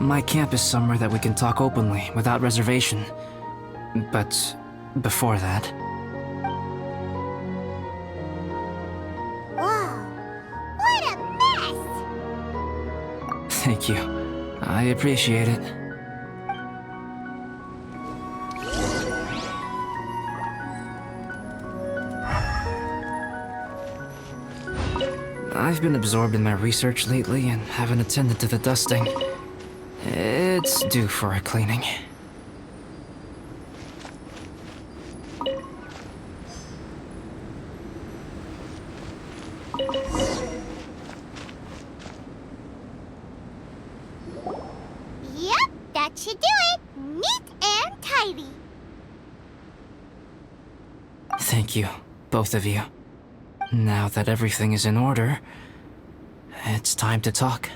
My camp is somewhere that we can talk openly, without reservation. But before that... Whoa! What a mess! Thank you. I appreciate it. I've been absorbed in my research lately and haven't attended to the dusting. It's due for a cleaning. Yep, that should do it. Neat and tidy. Thank you, both of you. Now that everything is in order, it's time to talk.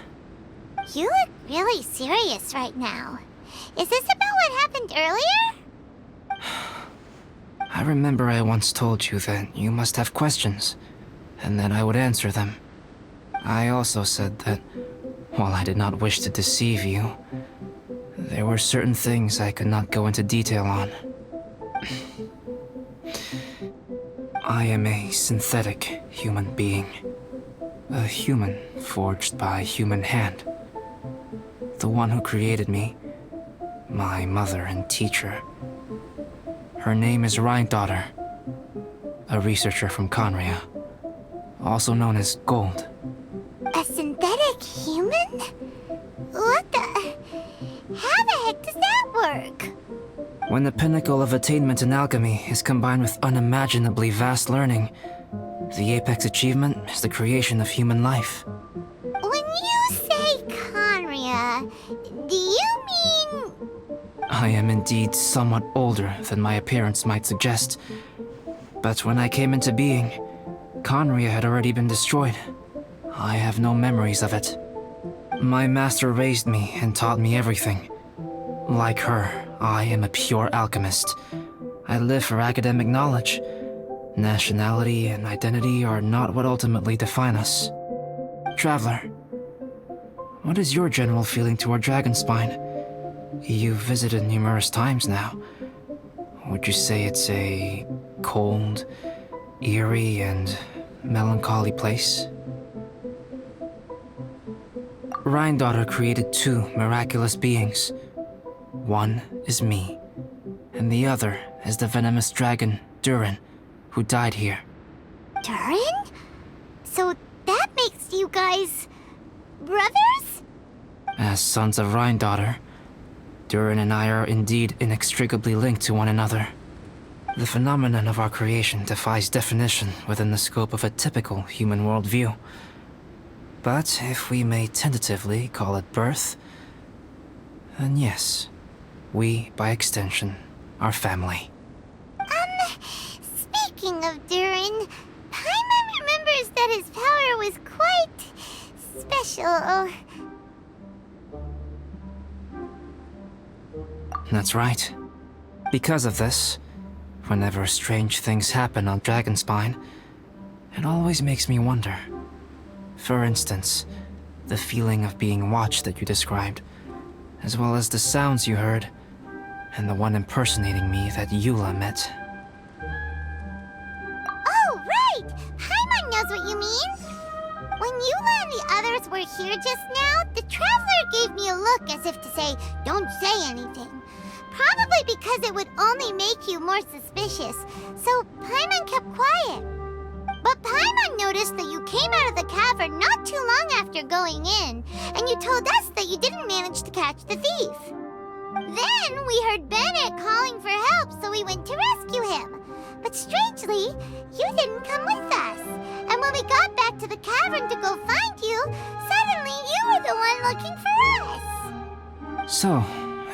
You look really serious right now. Is this about what happened earlier? I remember I once told you that you must have questions, and that I would answer them. I also said that, while I did not wish to deceive you, there were certain things I could not go into detail on. I am a synthetic human being. A human forged by human hand. The one who created me, my mother and teacher. Her name is Rhine-daughter, a researcher from Conria, also known as Gold. A synthetic human? What the... How the heck does that work? When the pinnacle of attainment in alchemy is combined with unimaginably vast learning, the apex achievement is the creation of human life. When you say Conria, do you mean... I am indeed somewhat older than my appearance might suggest. But when I came into being, Conria had already been destroyed. I have no memories of it. My master raised me and taught me everything. Like her, I am a pure alchemist. I live for academic knowledge. Nationality and identity are not what ultimately define us. Traveler, what is your general feeling toward Dragonspine? You've visited numerous times now. Would you say it's a cold, eerie, and melancholy place? Rhine-daughter created two miraculous beings. One is me, and the other is the venomous dragon, Durin, who died here. Durin? So that makes you guys... brothers? As sons of Rhine-daughter, Durin and I are indeed inextricably linked to one another. The phenomenon of our creation defies definition within the scope of a typical human worldview. But if we may tentatively call it birth, then yes, we, by extension, are family. Speaking of Durin, Paimon remembers that his power was quite... special. That's right. Because of this, whenever strange things happen on Dragonspine, it always makes me wonder. For instance, the feeling of being watched that you described, as well as the sounds you heard, and the one impersonating me that Eula met. Oh, right! Paimon knows what you mean! When Eula and the others were here just now, the Traveler gave me a look as if to say, don't say anything. Probably because it would only make you more suspicious, so Paimon kept quiet. But Paimon noticed that you came out of the cavern not too long after going in, and you told us that you didn't manage to catch the thief. Then we heard Bennett calling for help, so we went to rescue him. But strangely, you didn't come with us. And when we got back to the cavern to go find you, suddenly you were the one looking for us. So,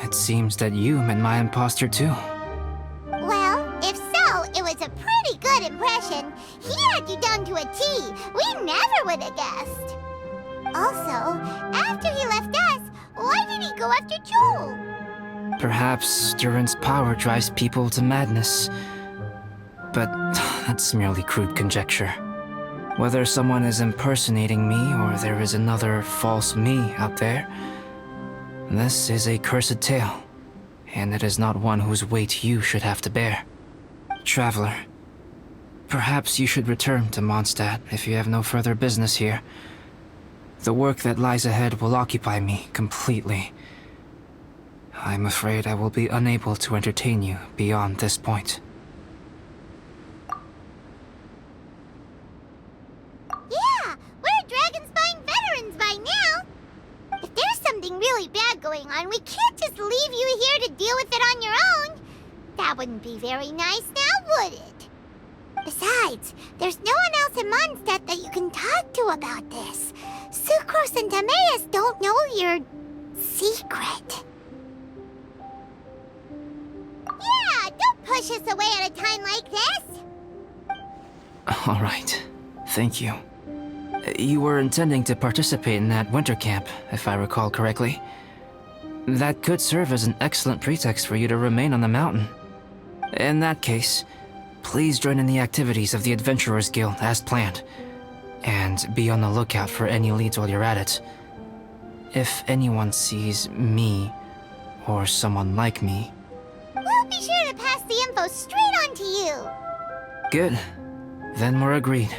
it seems that you met my imposter too. Well, if so, it was a pretty good impression. He had you down to a T. We never would have guessed. Also, after he left us, why did he go after Joel? Perhaps Durin's power drives people to madness. But that's merely crude conjecture. Whether someone is impersonating me or there is another false me out there, This is a cursed tale, and it is not one whose weight you should have to bear. Traveler, perhaps you should return to Mondstadt if you have no further business here. The work that lies ahead will occupy me completely. I'm afraid I will be unable to entertain you beyond this point. Yeah, we're Dragonspine veterans by now. If there's something really bad going on, we can't just leave you here to deal with it on your own. That wouldn't be very nice now, would it? Besides, there's no one else in Mondstadt that you can talk to about this. Sucrose and Timaeus don't know your secret. Yeah, don't push us away at a time like this. All right. Thank you. You were intending to participate in that winter camp, if I recall correctly. That could serve as an excellent pretext for you to remain on the mountain. In that case, please join in the activities of the Adventurers Guild as planned, and be on the lookout for any leads while you're at it. If anyone sees me, or someone like me... We'll be sure to pass the info straight on to you. Good. Then we're agreed.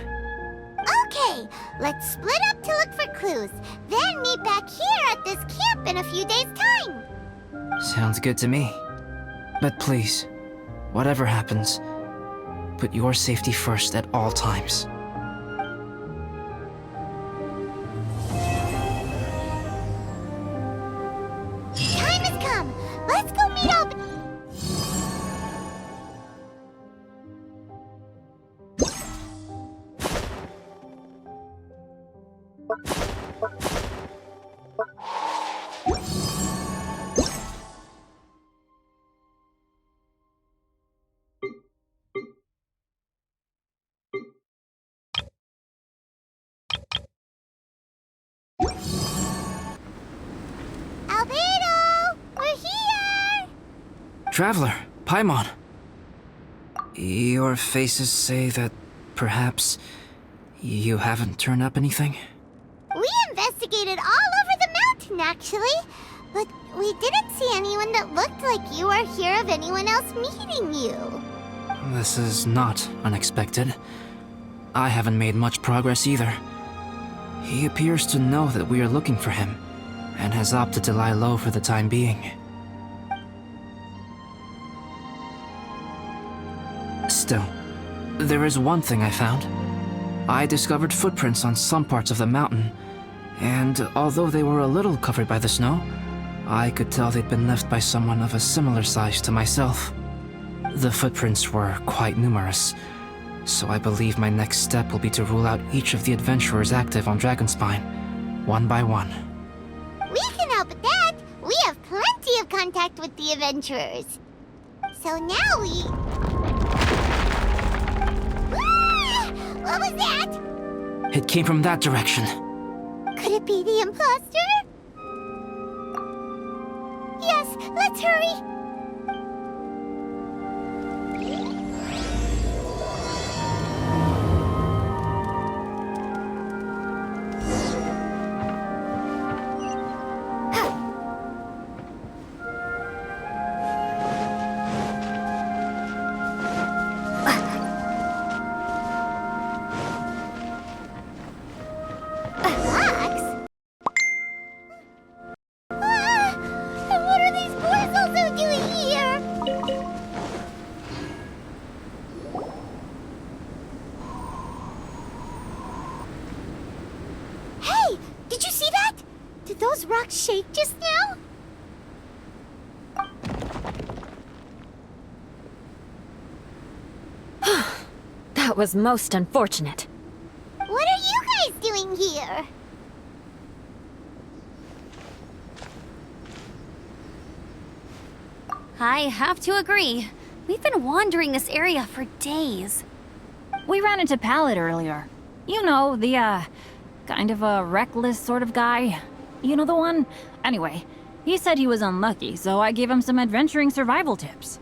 Okay, let's split up to look for clues, then meet back here at this camp in a few days' time. Sounds good to me. But please, whatever happens, put your safety first at all times. Time has come. Let's go meet up. Albedo! We're here! Traveler, Paimon. Your faces say that perhaps you haven't turned up anything? We investigated all over the mountain, actually. But we didn't see anyone that looked like you or hear of anyone else meeting you. This is not unexpected. I haven't made much progress either. He appears to know that we are looking for him, and has opted to lie low for the time being. Still, there is one thing I found. I discovered footprints on some parts of the mountain, and although they were a little covered by the snow, I could tell they'd been left by someone of a similar size to myself. The footprints were quite numerous, so I believe my next step will be to rule out each of the adventurers active on Dragonspine, one by one. We can help with that. We have plenty of contact with the adventurers. So now we... Ah! What was that? It came from that direction. Could it be the imposter? Yes, let's hurry. What are these boys also doing here? Hey, did you see that? Did those rocks shake just now? That was most unfortunate. What are you guys doing here? I have to agree. We've been wandering this area for days. We ran into Pallet earlier. You know, the, kind of a reckless sort of guy. You know the one? Anyway, he said he was unlucky, so I gave him some adventuring survival tips.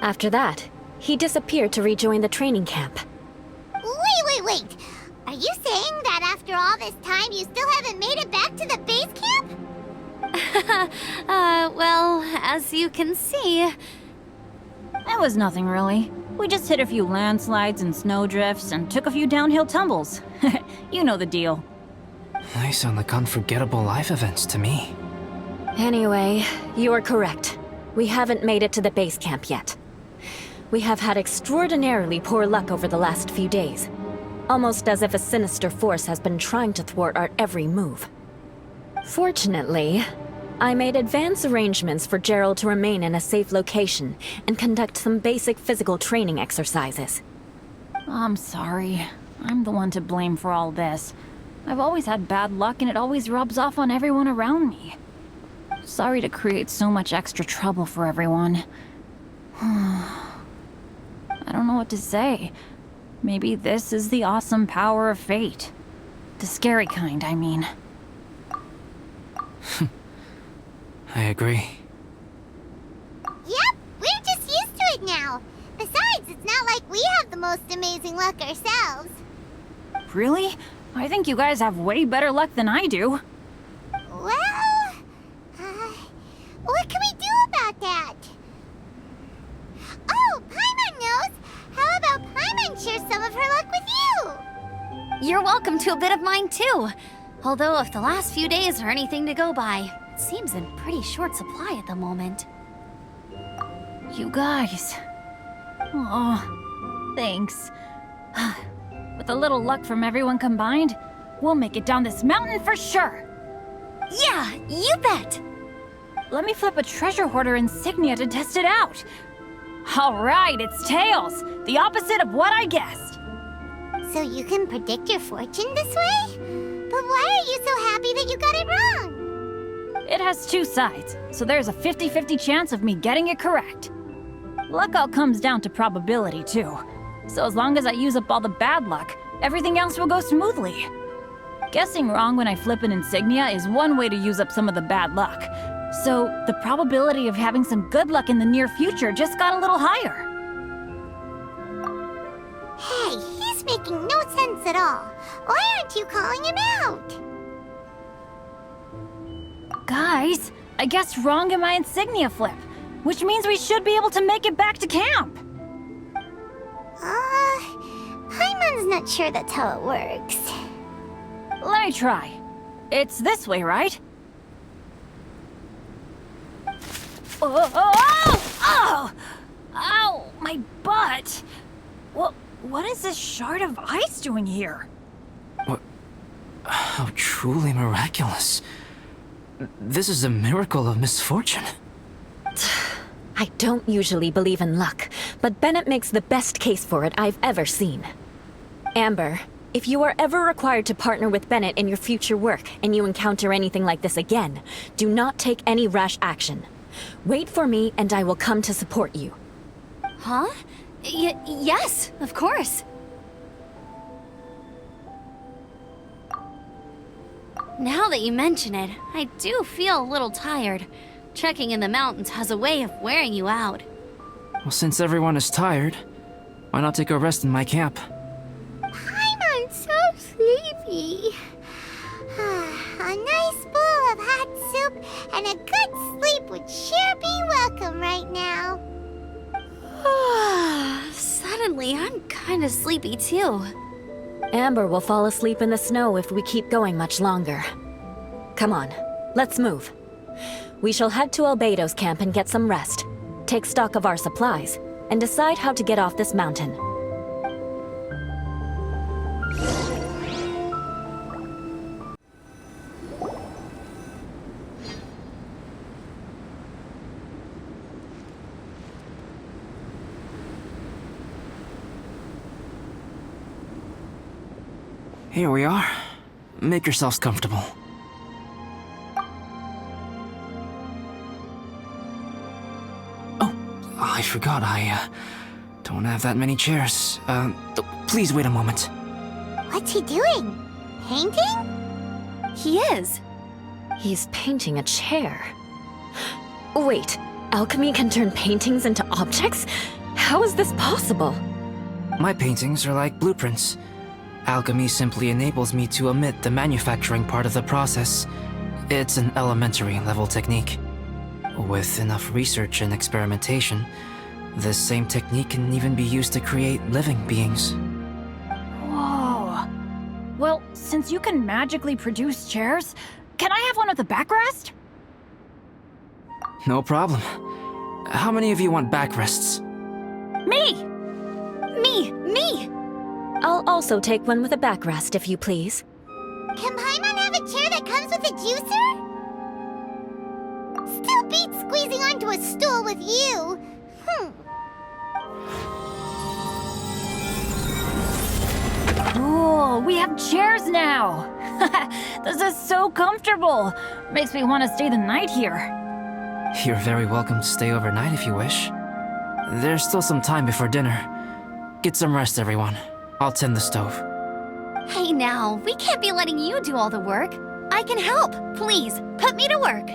After that, he disappeared to rejoin the training camp. Wait. Are you saying that after all this time you still haven't made it back to the base camp? Well, as you can see... It was nothing really. We just hit a few landslides and snowdrifts and took a few downhill tumbles. You know the deal. They sound like unforgettable life events to me. Anyway, you are correct. We haven't made it to the base camp yet. We have had extraordinarily poor luck over the last few days. Almost as if a sinister force has been trying to thwart our every move. Fortunately, I made advance arrangements for Gerald to remain in a safe location and conduct some basic physical training exercises. I'm sorry. I'm the one to blame for all this. I've always had bad luck and it always rubs off on everyone around me. Sorry to create so much extra trouble for everyone. I don't know what to say. Maybe this is the awesome power of fate. The scary kind, I mean. I agree. Yep, we're just used to it now. Besides, it's not like we have the most amazing luck ourselves. Really? I think you guys have way better luck than I do. Well, what can we do about that? Oh, Paimon knows! How about Paimon share some of her luck with you? You're welcome to a bit of mine too. Although if the last few days are anything to go by, it seems in pretty short supply at the moment. You guys. Oh, thanks. With a little luck from everyone combined, we'll make it down this mountain for sure. Yeah, you bet! Let me flip a treasure hoarder insignia to test it out. All right, it's tails, the opposite of what I guessed. So you can predict your fortune this way? But why are you so happy that you got it wrong? It has two sides, so there's a 50-50 chance of me getting it correct. Luck all comes down to probability, too. So as long as I use up all the bad luck, everything else will go smoothly. Guessing wrong when I flip an insignia is one way to use up some of the bad luck. So the probability of having some good luck in the near future just got a little higher. Hey, he's making no sense at all. Why aren't you calling him out? Guys, I guessed wrong in my insignia flip, which means we should be able to make it back to camp. Paimon's not sure that's how it works. Let me try. It's this way, right? Oh! Ow! My butt! What is this shard of ice doing here? What? How truly miraculous. This is a miracle of misfortune. I don't usually believe in luck, but Bennett makes the best case for it I've ever seen. Amber, if you are ever required to partner with Bennett in your future work and you encounter anything like this again, do not take any rash action. Wait for me and I will come to support you. Huh? Yes, of course. Now that you mention it, I do feel a little tired. Trekking in the mountains has a way of wearing you out. Well, since everyone is tired, why not take a rest in my camp? Paimon's so sleepy. A nice bowl of hot soup and a good sleep would sure be welcome right now. Suddenly, I'm kinda sleepy too. Amber will fall asleep in the snow if we keep going much longer. Come on, let's move. We shall head to Albedo's camp and get some rest, take stock of our supplies, and decide how to get off this mountain. Here we are. Make yourselves comfortable. Oh, I forgot I don't have that many chairs. Please wait a moment. What's he doing? Painting? He is. He's painting a chair. Wait, alchemy can turn paintings into objects? How is this possible? My paintings are like blueprints. Alchemy simply enables me to omit the manufacturing part of the process. It's an elementary level technique. With enough research and experimentation, this same technique can even be used to create living beings. Whoa. Well, since you can magically produce chairs, can I have one with a backrest? No problem. How many of you want backrests? Me! Me! I'll also take one with a backrest, if you please. Can Paimon have a chair that comes with a juicer? Still beats squeezing onto a stool with you. Cool, we have chairs now! This is so comfortable! Makes me want to stay the night here. You're very welcome to stay overnight if you wish. There's still some time before dinner. Get some rest, everyone. I'll tend the stove. Hey now, we can't be letting you do all the work. I can help. Please, put me to work.